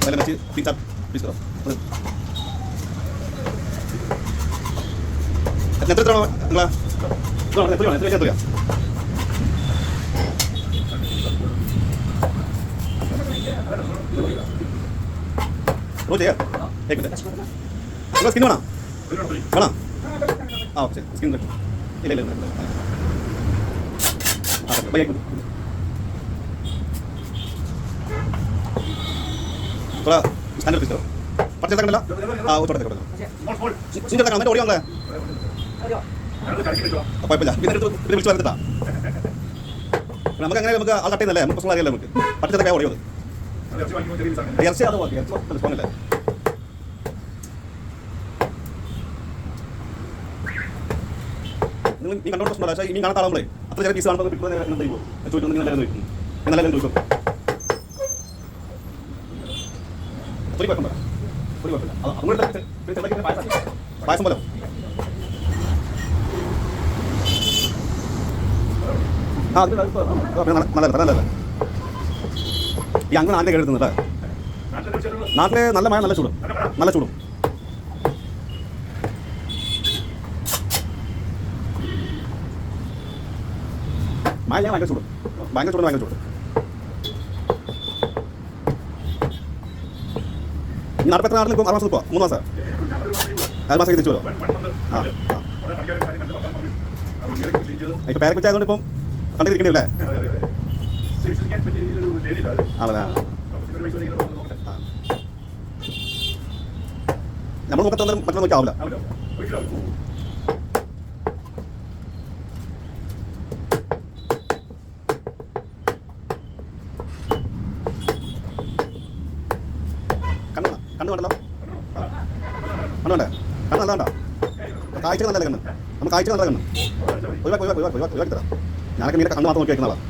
पहले बच्चे 3-4 पीस करो എത്ര എത്ര നിങ്ങളാ എത്ര എത്രയാ ഓ ചെയ്യാം നിങ്ങൾ സ്കിൻ വേണം വേണം ആ ഓക്കെ സ്കിൻ ഇല്ല ഇല്ല ഭയ്യ थोड़ा स्टैंडर्ड पीस करो पट चलता करना हाँ वो थोड़ा देखो सुन चलता करना मैं ओडी वाला है അപ്പോൾ ഇല്ല പിന്നെ വിളിച്ചു വന്നിട്ടാ നമുക്ക് അങ്ങനെ നമുക്ക് ആ കട്ടയുന്നല്ലേ നമുക്ക് പ്രശ്നം അറിയാലോ നമുക്ക് പറ്റത്തെ കൈ ഓടിയത് ഇറച്ചി അത് ഓക്കെ പ്രശ്നമില്ല നിങ്ങൾ ഈ കണ്ടോട് പ്രശ്നമല്ല പക്ഷേ ഈ മീൻ കാണാൻ താളങ്ങളെ അത്ര ചില പീസ് കാണുമ്പോൾ ചോദിക്കും നിങ്ങൾ ചോദിക്കും എന്നാലും ചോദിക്കും ഒരു കുഴപ്പമില്ല ഒരു കുഴപ്പമില്ല അതുകൊണ്ട് പായസം പോലെ ആ അത് നല്ലതല്ല ഈ അങ്ങ് നാട്ടിലേക്ക് എടുക്കുന്നുണ്ട് നാട്ടിലെ നല്ല മഴ നല്ല ചൂടും നല്ല ചൂടും മഴ ഞാൻ ഭയങ്കര ചൂടും ഭയങ്കര ചൂട് ഭയങ്കര ചൂട് ഈ നാട്ടിൽ എത്ര നാട്ടിൽ നിൽക്കും 6 മാസം നിൽക്കുക 3 മാസം 4 മാസം തിരിച്ചു വരും ആ ഇപ്പം പേരക്ക് വെച്ചായതുകൊണ്ട് ഇപ്പം കണ്ടിരിക്കണ്ടല്ലേ ആണല്ലേ നമ്മൾ നോക്കത്ത മറ്റൊന്നും നോക്കിയാവില്ല കണ്ണു വേണ്ടല്ലോ കണ്ണു വേണ്ടേ കണ്ണ് നല്ല വേണ്ട കാഴ്ച നല്ലല്ലേ കണ്ണ് നമുക്ക് കാഴ്ച നല്ല കണ്ണ് ഒഴിവാക്കി തരാം ഞാനൊക്കെ മീനെ കണ്ണ് മാത്രം നോക്കി വയ്ക്കുന്നതാണ്